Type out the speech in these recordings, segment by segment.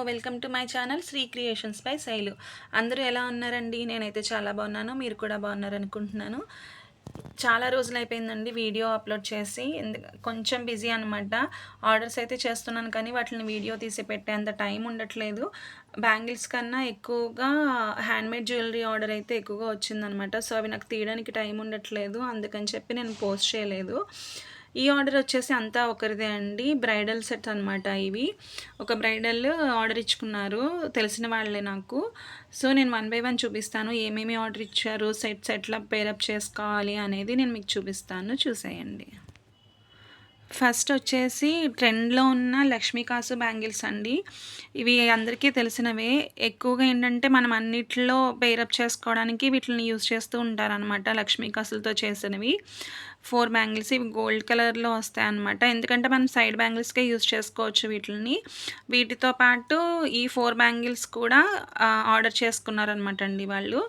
Welcome to my channel Sri creations by Shailu. అందరూ ఎలా ఉన్నారండి? నేనైతే చాలా బాగున్నాను. మీరు కూడా బాగున్నారనుకుంటున్నాను. చాలా రోజులైపోయిందండి వీడియో అప్లోడ్ చేసి. కొంచెం బిజీ అనమాట. ఆర్డర్స్ అయితే చేస్తున్నాను కానీ వాటిని వీడియో తీసి పెట్టేంత టైం ఉండట్లేదు. బ్యాంగిల్స్ కన్నా ఎక్కువగా హ్యాండ్‌మేడ్ జ్యువెలరీ ఆర్డర్ అయితే ఎక్కువగా వచ్చిందనమాట. సో, అవి నాకు తీయడానికి టైం ఉండట్లేదు. అందుకని చెప్పి నేను పోస్ట్ చేయలేదు. ఈ ఆర్డర్ వచ్చేసి అంతా ఒకరిదే అండి. బ్రైడల్ సెట్ అనమాట ఇవి. ఒక బ్రైడల్ ఆర్డర్ ఇచ్చుకున్నారు. తెలిసిన వాళ్ళే నాకు. సో, నేను వన్ బై వన్ చూపిస్తాను. ఏమేమి ఆర్డర్ ఇచ్చారు, సెట్స్ ఎట్లా పేరప్ చేసుకోవాలి అనేది నేను మీకు చూపిస్తాను. చూసేయండి. ఫస్ట్ వచ్చేసి ట్రెండ్‌లో ఉన్న లక్ష్మీ కాసు బ్యాంగిల్స్ అండి. ఇవి అందరికీ తెలిసినవే. ఎక్కువగా ఏంటంటే మనం అన్నిట్లో పేరప్ చేసుకోవడానికి వీటిని యూజ్ చేస్తూ ఉంటారనమాట. లక్ష్మీ కాసులతో చేసినవి 4 బ్యాంగిల్స్. ఇవి గోల్డ్ కలర్‌లో వస్తాయన్నమాట. ఎందుకంటే మనం సైడ్ బ్యాంగిల్స్‌కే యూజ్ చేసుకోవచ్చు వీటిల్ని. వీటితో పాటు ఈ 4 బ్యాంగిల్స్ కూడా ఆర్డర్ చేసుకున్నారనమాట అండి వాళ్ళు.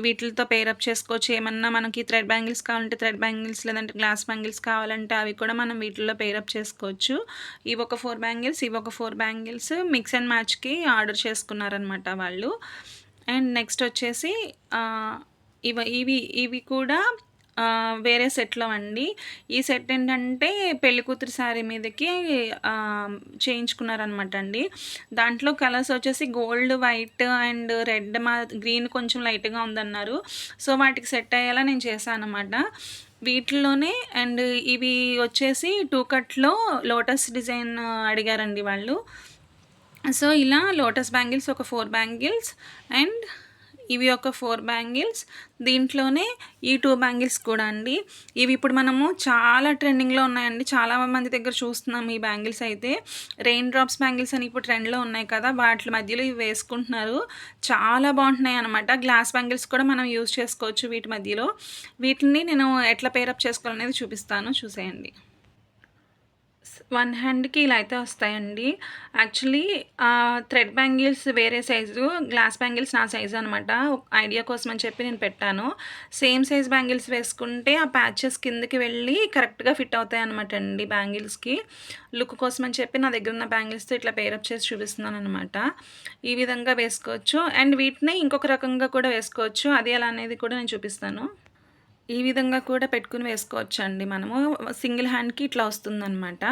వీటిలతో పేరప్ చేసుకోవచ్చు. ఏమన్నా మనకి థ్రెడ్ బ్యాంగిల్స్ కావాలంటే థ్రెడ్ బ్యాంగిల్స్, లేదంటే గ్లాస్ బ్యాంగిల్స్ కావాలంటే అవి కూడా మనం వీటిల్లో పేరప్ చేసుకోవచ్చు. ఇవి ఒక 4 బ్యాంగిల్స్, ఇవి ఒక 4 బ్యాంగిల్స్ మిక్స్ అండ్ మ్యాచ్‌కి ఆర్డర్ చేసుకున్నారనమాట వాళ్ళు. అండ్ నెక్స్ట్ వచ్చేసి ఇవి కూడా వేరే సెట్‌లో అండి. ఈ సెట్ ఏంటంటే పెళ్ళికూతురు శారీ మీదకి చేయించుకున్నారనమాట అండి. దాంట్లో కలర్స్ వచ్చేసి gold, white and red, green కొంచెం లైట్‌గా ఉందన్నారు. సో, వాటికి సెట్ అయ్యేలా నేను చేశాననమాట. వీటిల్లోనే అండ్ ఇవి వచ్చేసి 2 కట్‌లో లోటస్ డిజైన్ అడిగారండి వాళ్ళు. సో, ఇలా లోటస్ బ్యాంగిల్స్ ఒక 4 బ్యాంగిల్స్ అండ్ ఇవి ఒక 4 బ్యాంగిల్స్. దీంట్లోనే ఈ 2 బ్యాంగిల్స్ కూడా అండి. ఇవి ఇప్పుడు మనము చాలా ట్రెండింగ్‌లో ఉన్నాయండి. చాలా మంది దగ్గర చూస్తున్నాం ఈ బ్యాంగిల్స్ అయితే. రెయిన్ డ్రాప్స్ బ్యాంగిల్స్ అని ఇప్పుడు ట్రెండ్‌లో ఉన్నాయి కదా! వాటి మధ్యలో ఇవి వేసుకుంటున్నారు. చాలా బాగుంటున్నాయి అనమాట. గ్లాస్ బ్యాంగిల్స్ కూడా మనం యూజ్ చేసుకోవచ్చు వీటి మధ్యలో. వీటిని నేను ఎట్లా పేరప్ చేసుకోవాలనేది చూపిస్తాను. చూసేయండి. వన్ హ్యాండ్‌కి ఇలా అయితే వస్తాయండి. యాక్చువల్లీ థ్రెడ్ బ్యాంగిల్స్ వేరే సైజు, గ్లాస్ బ్యాంగిల్స్ నా సైజు అనమాట. ఐడియా కోసం అని చెప్పి నేను పెట్టాను. సేమ్ సైజ్ బ్యాంగిల్స్ వేసుకుంటే ఆ ప్యాచెస్ కిందకి వెళ్ళి కరెక్ట్‌గా ఫిట్ అవుతాయన్నమాట అండి బ్యాంగిల్స్‌కి. లుక్ కోసం అని చెప్పి నా దగ్గర ఉన్న బ్యాంగిల్స్‌తో ఇట్లా పేరప్ చేసి చూపిస్తున్నాననమాట. ఈ విధంగా వేసుకోవచ్చు. అండ్ వీటిని ఇంకొక రకంగా కూడా వేసుకోవచ్చు. అది ఎలా అనేది కూడా నేను చూపిస్తాను. ఈ విధంగా కూడా పెట్టుకుని వేసుకోవచ్చండి మనము. సింగిల్ హ్యాండ్‌కి ఇట్లా వస్తుందనమాట.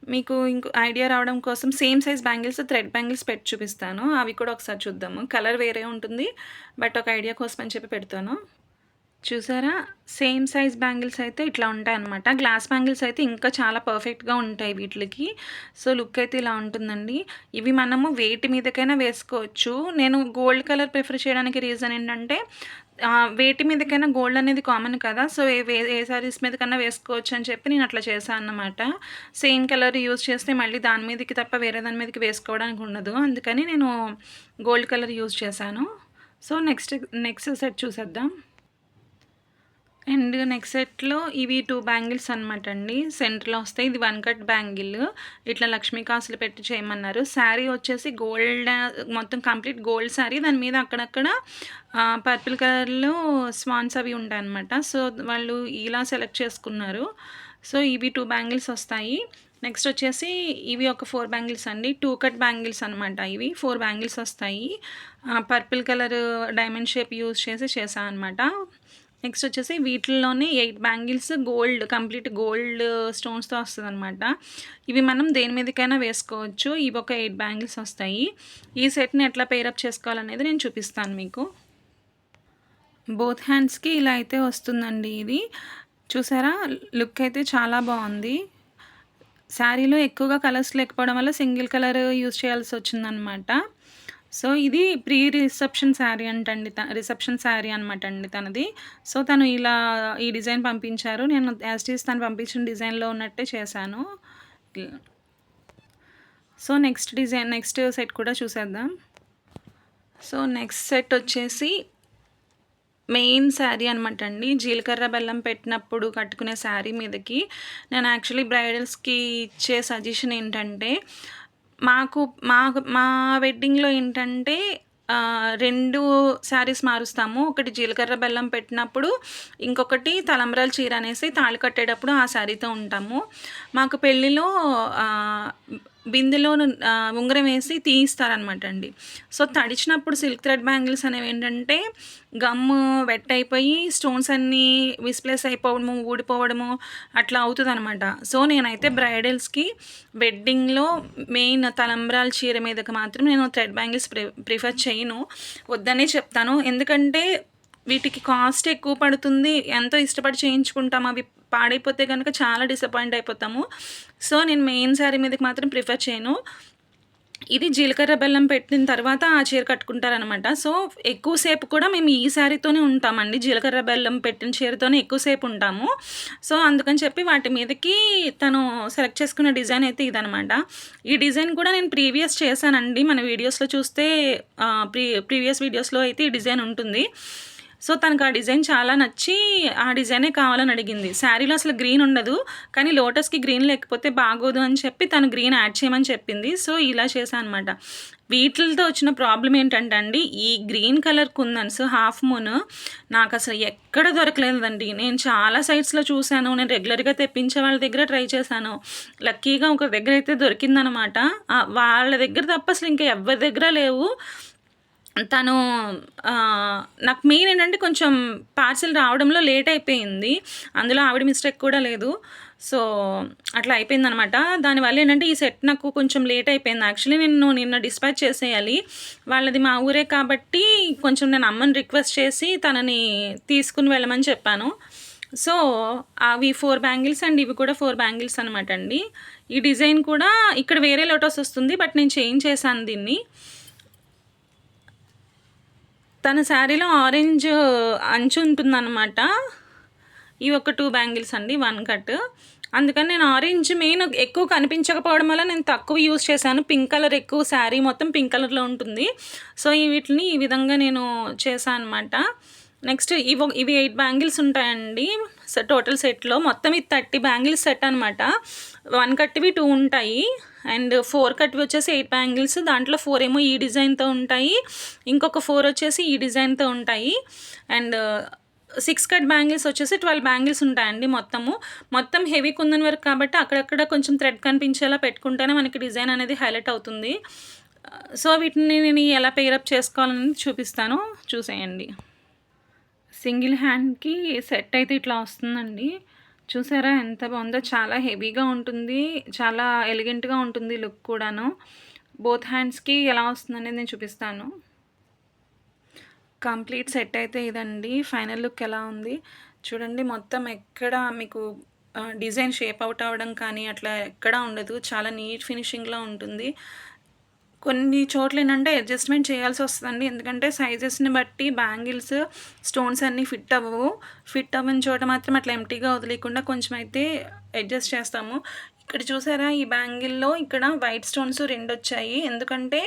మీకు ఐడియా రావడం కోసం same size bangles, thread bangles పెట్టి చూపిస్తాను. అవి కూడా ఒకసారి చూద్దాము. కలర్ వేరే ఉంటుంది. బట్ ఒక ఐడియా కోసం అని చెప్పి పెడతాను. చూసారా? సేమ్ సైజ్ బ్యాంగిల్స్ అయితే ఇట్లా ఉంటాయన్నమాట. గ్లాస్ బ్యాంగిల్స్ అయితే ఇంకా చాలా పర్ఫెక్ట్‌గా ఉంటాయి వీటిలకి. సో, లుక్ అయితే ఇలా ఉంటుందండి. ఇవి మనము వేటి మీదకైనా వేసుకోవచ్చు. నేను గోల్డ్ కలర్ ప్రిఫర్ చేయడానికి రీజన్ ఏంటంటే వేటి మీదకైనా గోల్డ్ అనేది కామన్ కదా! సో, ఏ శారీస్ మీదకన్నా వేసుకోవచ్చు అని చెప్పి నేను అట్లా చేశాను అన్నమాట. సేమ్ కలర్ యూజ్ చేస్తే మళ్ళీ దాని మీదకి తప్ప వేరే దాని మీదకి వేసుకోవడానికి ఉండదు. అందుకని నేను గోల్డ్ కలర్ యూజ్ చేశాను. సో, నెక్స్ట్ సెట్ చూసేద్దాం. అండ్ నెక్స్ట్ సెట్‌లో ఇవి 2 బ్యాంగిల్స్ అనమాట అండి. సెంటర్‌లో వస్తాయి. ఇది 1 కట్ బ్యాంగిల్. ఇట్లా లక్ష్మీ కాసులు పెట్టి చేయమన్నారు. శారీ వచ్చేసి గోల్డ్, మొత్తం కంప్లీట్ గోల్డ్ శారీ. దాని మీద అక్కడక్కడ పర్పుల్ కలర్‌లో స్వాన్స్ అవి ఉంటాయన్నమాట. సో, వాళ్ళు ఇలా సెలెక్ట్ చేసుకున్నారు. సో, ఇవి 2 బ్యాంగిల్స్ వస్తాయి. నెక్స్ట్ వచ్చేసి ఇవి ఒక 4 బ్యాంగిల్స్ అండి. 2 కట్ బ్యాంగిల్స్ అనమాట ఇవి. 4 బ్యాంగిల్స్ వస్తాయి. Purple colour diamond shape use చేసి చేశా అనమాట. నెక్స్ట్ వచ్చేసి వీటిల్లోనే 8 బ్యాంగిల్స్ కంప్లీట్ గోల్డ్ స్టోన్స్‌తో వస్తదనమాట. ఇవి మనం దేని మీదకైనా వేసుకోవచ్చు. ఇవి ఒక 8 బ్యాంగిల్స్ వస్తాయి. ఈ సెట్‌ని ఎట్లా పేరప్ చేసుకోవాలనేది నేను చూపిస్తాను మీకు. బోత్ హ్యాండ్స్‌కి ఇలా అయితే వస్తుందండి ఇది. చూసారా? లుక్ అయితే చాలా బాగుంది. శారీలో ఎక్కువగా కలర్స్ లేకపోవడం వల్ల సింగిల్ కలర్ యూజ్ చేయాల్సి వచ్చిందనమాట. సో, ఇది ప్రీ రిసెప్షన్ శారీ అంటండి. రిసెప్షన్ శారీ అనమాట అండి తనది. సో, తను ఇలా ఈ డిజైన్ పంపించారు. నేను యాజ్ ఇట్ ఈజ్ తను పంపించిన డిజైన్‌లో ఉన్నట్టే చేశాను. సో, నెక్స్ట్ సెట్ కూడా చూసేద్దాం. సో, నెక్స్ట్ సెట్ వచ్చేసి మెయిన్ శారీ అనమాట అండి. జీలకర్ర బెల్లం పెట్టినప్పుడు కట్టుకునే శారీ మీదకి నేను యాక్చువల్లీ బ్రైడల్స్‌కి ఇచ్చే సజెషన్ ఏంటంటే, మా వెడ్డింగ్‌లో ఏంటంటే 2 శారీస్ మారుస్తాము. ఒకటి జీలకర్ర బెల్లం పెట్టినప్పుడు, ఇంకొకటి తలంబ్రాల చీర అనేసి తాళి కట్టేటప్పుడు ఆ శారీతో ఉంటాము. మాకు పెళ్ళిలో బిందెలోను ఉంగరం వేసి తీయిస్తారనమాట అండి. సో, తడిచినప్పుడు సిల్క్ థ్రెడ్ బ్యాంగిల్స్ అనేవేంటంటే, గమ్ము వెట్ అయిపోయి స్టోన్స్ అన్నీ మిస్‌ప్లేస్ అయిపోవడము, ఊడిపోవడము అట్లా అవుతదనమాట. సో, నేనైతే బ్రైడల్స్‌కి వెడ్డింగ్‌లో మెయిన్ తలంబ్రాల చీర మీదకి మాత్రం నేను థ్రెడ్ బ్యాంగిల్స్ ప్రిఫర్ చేయను. వద్దనే చెప్తాను. ఎందుకంటే, వీటికి కాస్ట్ ఎక్కువ పడుతుంది. ఎంతో ఇష్టపడి చేయించుకుంటాం. అవి పాడైపోతే గనక చాలా డిసప్పాయింట్ అయిపోతాము. సో, నేను మెయిన్ శారీ మీదకి మాత్రం ప్రిఫర్ చేయను. ఇది జీలకర్ర బెల్లం పెట్టిన తర్వాత ఆ చీర కట్టుకుంటారనమాట. సో, ఎక్కువ సేపు కూడా మేము ఈ శారీతోనే ఉంటామండి. జీలకర్ర బెల్లం పెట్టిన చీరతోనే ఎక్కువ సేపు ఉంటాము. సో, అందుకని చెప్పి వాటి మీదకి తను సెలెక్ట్ చేసుకున్న డిజైన్ అయితే ఇదనమాట. ఈ డిజైన్ కూడా నేను ప్రీవియస్ చేశానండి. మన వీడియోస్‌లో చూస్తే ప్రీవియస్ వీడియోస్‌లో అయితే ఈ డిజైన్ ఉంటుంది. సో, తనకు ఆ డిజైన్ చాలా నచ్చి ఆ డిజైనే కావాలని అడిగింది. శారీలో అసలు గ్రీన్ ఉండదు. కానీ లోటస్‌కి గ్రీన్ లేకపోతే బాగోదు అని చెప్పి తను గ్రీన్ యాడ్ చేయమని చెప్పింది. సో, ఇలా చేశా అనమాట. వీటిలతో వచ్చిన ప్రాబ్లమ్ ఏంటంటే అండి, ఈ గ్రీన్ కలర్ కుందన్స్ హాఫ్ మూన్ నాకసలు ఎక్కడ దొరకలేదండి. నేను చాలా సైట్స్‌లో చూశాను. నేను రెగ్యులర్‌గా తెప్పించే వాళ్ళ దగ్గర ట్రై చేశాను. లక్కీగా ఒకరి దగ్గర అయితే దొరికిందనమాట. వాళ్ళ దగ్గర తప్ప అసలు ఇంకా ఎవ్వరి దగ్గర లేవు. తను నాకు మెయిన్ ఏంటంటే కొంచెం పార్సెల్ రావడంలో లేట్ అయిపోయింది. అందులో ఆవిడ మిస్టేక్ కూడా లేదు. సో, అట్లా అయిపోయిందనమాట. దానివల్ల ఏంటంటే ఈ సెట్ నాకు కొంచెం లేట్ అయిపోయింది. యాక్చువల్లీ నేను నిన్న డిస్పాచ్ చేసేయాలి. వాళ్ళది మా ఊరే కాబట్టి కొంచెం నేను అమ్మని రిక్వెస్ట్ చేసి తనని తీసుకుని వెళ్ళమని చెప్పాను. సో, అవి 4 బ్యాంగిల్స్ అండ్ ఇవి కూడా 4 బ్యాంగిల్స్ అనమాట అండి. ఈ డిజైన్ కూడా ఇక్కడ వేరే లోటస్ వస్తుంది. బట్ నేను చేంజ్ చేశాను దీన్ని. తన శారీలో ఆరెంజ్ అంచు ఉంటుందన్నమాట. ఇవి ఒక 2 బ్యాంగిల్స్ అండి, 1 కట్. అందుకని నేను ఆరెంజ్ మెయిన్ ఎక్కువ కనిపించకపోవడం వల్ల నేను తక్కువ యూజ్ చేశాను. పింక్ కలర్ ఎక్కువ, శారీ మొత్తం పింక్ కలర్లో ఉంటుంది. సో, వీటిని ఈ విధంగా నేను చేశాను అనమాట. నెక్స్ట్ ఇవి 8 బ్యాంగిల్స్ ఉంటాయండి టోటల్ సెట్లో. మొత్తం ఇది 30 బ్యాంగిల్స్ సెట్ అనమాట. 1 కట్వి 2 ఉంటాయి అండ్ 4 కట్వి వచ్చేసి 8 బ్యాంగిల్స్. దాంట్లో 4 ఏమో ఈ డిజైన్తో ఉంటాయి, ఇంకొక 4 వచ్చేసి ఈ డిజైన్తో ఉంటాయి అండ్ 6 కట్ బ్యాంగిల్స్ వచ్చేసి 12 బ్యాంగిల్స్ ఉంటాయండి మొత్తం హెవీ కుందన్ వర్క్ కాబట్టి అక్కడక్కడ కొంచెం థ్రెడ్ కనిపించేలా పెట్టుకుంటేనే మనకి డిజైన్ అనేది హైలైట్ అవుతుంది. సో, వీటిని నేను ఎలా పేరప్ చేసుకోవాలని చూపిస్తాను, చూసేయండి. సింగిల్ హ్యాండ్‌కి సెట్ అయితే ఇట్లా వస్తుందండి. చూసారా ఎంత బాగుందో! చాలా హెవీగా ఉంటుంది. చాలా ఎలిగెంట్‌గా ఉంటుంది లుక్ కూడాను. బోత్ హ్యాండ్స్‌కి ఎలా వస్తుందనేది నేను చూపిస్తాను. కంప్లీట్ సెట్ అయితే ఇదండి. ఫైనల్ లుక్ ఎలా ఉంది చూడండి. మొత్తం ఎక్కడ మీకు డిజైన్ షేప్ అవుట్ అవ్వడం కానీ అట్లా ఎక్కడా ఉండదు. చాలా నీట్ ఫినిషింగ్‌లో ఉంటుంది. కొన్ని చోట్ల ఏంటంటే అడ్జస్ట్మెంట్ చేయాల్సి వస్తుందండి. ఎందుకంటే సైజెస్ని బట్టి బ్యాంగిల్స్ స్టోన్స్ అన్నీ ఫిట్ అవ్వవు. ఫిట్ అవ్వని చోట మాత్రం అట్లా ఎంప్టీగా వదిలేయకుండా కొంచెం అయితే అడ్జస్ట్ చేస్తాము. ఇక్కడ చూసారా, ఈ బ్యాంగిల్లో ఇక్కడ వైట్ స్టోన్స్ 2 వచ్చాయి. ఎందుకంటే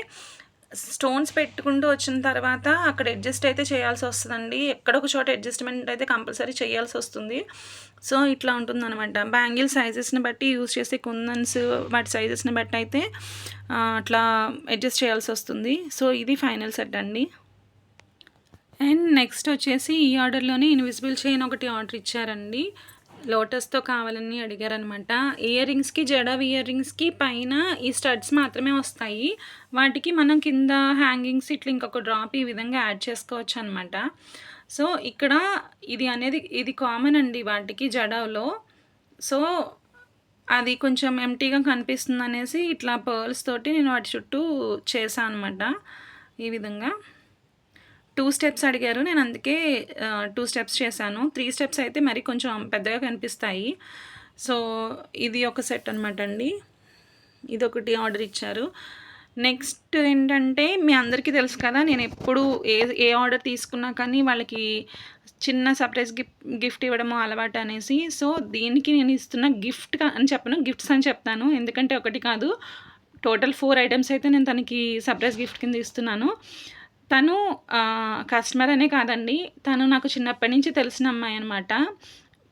స్టోన్స్ పెట్టుకుంటూ వచ్చిన తర్వాత అక్కడ అడ్జస్ట్ అయితే చేయాల్సి వస్తుందండి. ఎక్కడొక చోట అడ్జస్ట్మెంట్ అయితే కంపల్సరీ చేయాల్సి వస్తుంది. సో, ఇట్లా ఉంటుందన్నమాట. బ్యాంగిల్ సైజెస్ని బట్టి యూజ్ చేసే కుందన్స్ వాటి సైజెస్ని బట్టి అయితే అట్లా అడ్జస్ట్ చేయాల్సి వస్తుంది. సో, ఇది ఫైనల్ సెట్ అండి. అండ్ నెక్స్ట్ వచ్చేసి ఈ ఆర్డర్లోనే ఇన్విజిబుల్ చైన్ ఒకటి ఆర్డర్ ఇచ్చారండి. లోటస్‌తో కావాలని అడిగారనమాట. ఇయర్ రింగ్స్‌కి, జడ ఇయర్ రింగ్స్‌కి పైన ఈ స్టడ్స్ మాత్రమే వస్తాయి. వాటికి మనం కింద హ్యాంగింగ్స్ ఇట్లా ఇంకొక డ్రాప్ ఈ విధంగా యాడ్ చేసుకోవచ్చు అనమాట. సో, ఇక్కడ ఇది కామన్ అండి వాటికి జడలో. సో, అది కొంచెం ఎంప్టీగా కనిపిస్తుందనేసి ఇట్లా పర్ల్స్ తోటి నేను వాటి చుట్టూ చేశాను అనమాట. ఈ విధంగా 2 స్టెప్స్ అడిగారు. నేను అందుకే 2 స్టెప్స్ చేశాను. 3 స్టెప్స్ అయితే మరి కొంచెం పెద్దగా కనిపిస్తాయి. సో, ఇది ఒక సెట్ అనమాట అండి. ఇదొకటి ఆర్డర్ ఇచ్చారు. నెక్స్ట్ ఏంటంటే మీ అందరికీ తెలుసు కదా, నేను ఎప్పుడు ఏ ఆర్డర్ తీసుకున్నా కానీ వాళ్ళకి చిన్న సర్ప్రైజ్ గిఫ్ట్ ఇవ్వడము అలవాటు అనేసి. సో, దీనికి నేను ఇస్తున్న గిఫ్ట్ అని చెప్పను, గిఫ్ట్స్ అని చెప్తాను. ఎందుకంటే ఒకటి కాదు, టోటల్ 4 ఐటమ్స్ అయితే నేను తనకి సర్ప్రైజ్ గిఫ్ట్ కింద ఇస్తున్నాను. తను కస్టమర్ అనే కాదండి, తను నాకు చిన్నప్పటి నుంచి తెలిసిన అమ్మాయి అనమాట.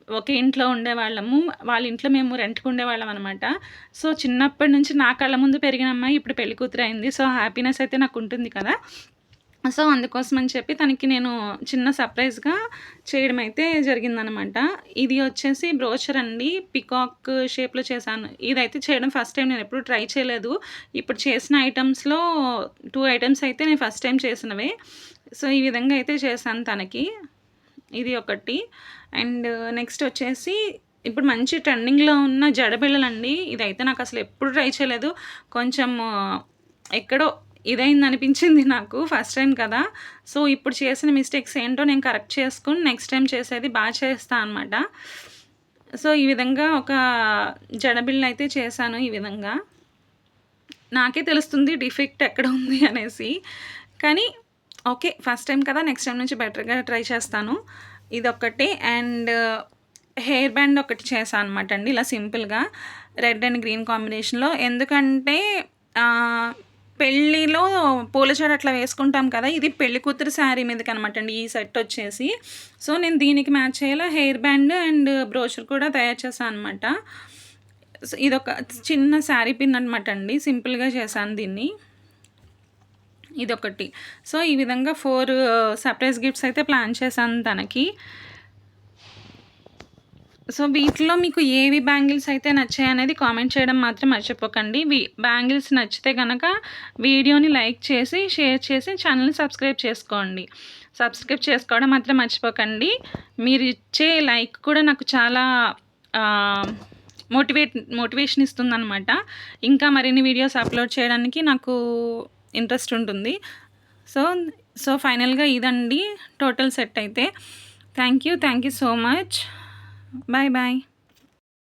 ఒకే ఇంట్లో ఉండేవాళ్ళము. వాళ్ళ ఇంట్లో మేము రెంట్‌కి ఉండేవాళ్ళం అనమాట. సో, చిన్నప్పటి నుంచి నా కళ్ళ ముందు పెరిగిన అమ్మాయి ఇప్పుడు పెళ్లి కూతురు అయింది. సో, హ్యాపీనెస్ అయితే నాకు ఉంటుంది కదా. సో, అందుకోసమని చెప్పి తనకి నేను చిన్న సర్ప్రైజ్‌గా చేయడం అయితే జరిగిందనమాట. ఇది వచ్చేసి బ్రోచర్ అండి. పికాక్ షేప్‌లో చేశాను. ఇదైతే చేయడం ఫస్ట్ టైం, నేనెప్పుడు ట్రై చేయలేదు. ఇప్పుడు చేసిన ఐటెమ్స్‌లో 2 ఐటెమ్స్ అయితే నేను ఫస్ట్ టైం చేసినవే. సో, ఈ విధంగా అయితే చేశాను తనకి. ఇది ఒకటి. అండ్ నెక్స్ట్ వచ్చేసి ఇప్పుడు మంచి ట్రెండింగ్‌లో ఉన్న జడబిళ్ళలండి. ఇదైతే నాకసలు ఎప్పుడు ట్రై చేయలేదు. కొంచెం ఎక్కడో ఇదయిందనిపించింది నాకు. ఫస్ట్ టైం కదా! సో, ఇప్పుడు చేసిన మిస్టేక్స్ ఏంటో నేను కరెక్ట్ చేసుకొని నెక్స్ట్ టైమ్ చేసేది చేస్తా అనమాట. సో, ఈ విధంగా ఒక జడబిళ్ళనైతే చేశాను ఈ విధంగా. నాకే తెలుస్తుంది డిఫెక్ట్ ఎక్కడ ఉంది అనేసి. కానీ ఓకే. ఫస్ట్ టైమ్ కదా! నెక్స్ట్ టైమ్ నుంచి బెటర్‌గా ట్రై చేస్తాను. ఇదొక్కటి. అండ్ హెయిర్ బ్యాండ్ ఒకటి చేశా అనమాట అండి. ఇలా సింపుల్‌గా రెడ్ అండ్ గ్రీన్ కాంబినేషన్‌లో. ఎందుకంటే పెళ్ళిలో పూల జడ అట్లా వేసుకుంటాం కదా! ఇది పెళ్లి కూతురు శారీ మీదకనమాట అండి ఈ సెట్ వచ్చేసి. సో, నేను దీనికి మ్యాచ్ అయ్యేలా హెయిర్ బ్యాండ్ అండ్ బ్రోచర్ కూడా తయారు చేశా అనమాట. సో, ఇదొక చిన్న శారీ పిన్ అనమాట అండి. సింపుల్‌గా చేశాను దీన్ని. ఇదొకటి. సో, ఈ విధంగా 4 సర్ప్రైజ్ గిఫ్ట్స్ అయితే ప్లాన్ చేశాను తనకి. సో, వీటిలో మీకు ఏవి బ్యాంగిల్స్ అయితే నచ్చాయనేది కామెంట్ చేయడం మాత్రం మర్చిపోకండి. బ్యాంగిల్స్ నచ్చితే గనక వీడియోని లైక్ చేసి, షేర్ చేసి ఛానల్‌ని సబ్స్క్రైబ్ చేసుకోండి. సబ్స్క్రైబ్ చేసుకోవడం మాత్రం మర్చిపోకండి. మీరిచ్చే లైక్ కూడా నాకు చాలా ఆహ్, మోటివేషన్ ఇస్తుందనమాట. ఇంకా మరిన్ని వీడియోస్ అప్‌లోడ్ చేయడానికి నాకు ఇంట్రెస్ట్ ఉంటుంది. సో, ఫైనల్‌గా ఇదండి టోటల్ సెట్ అయితే. Thank you so much. Bye bye.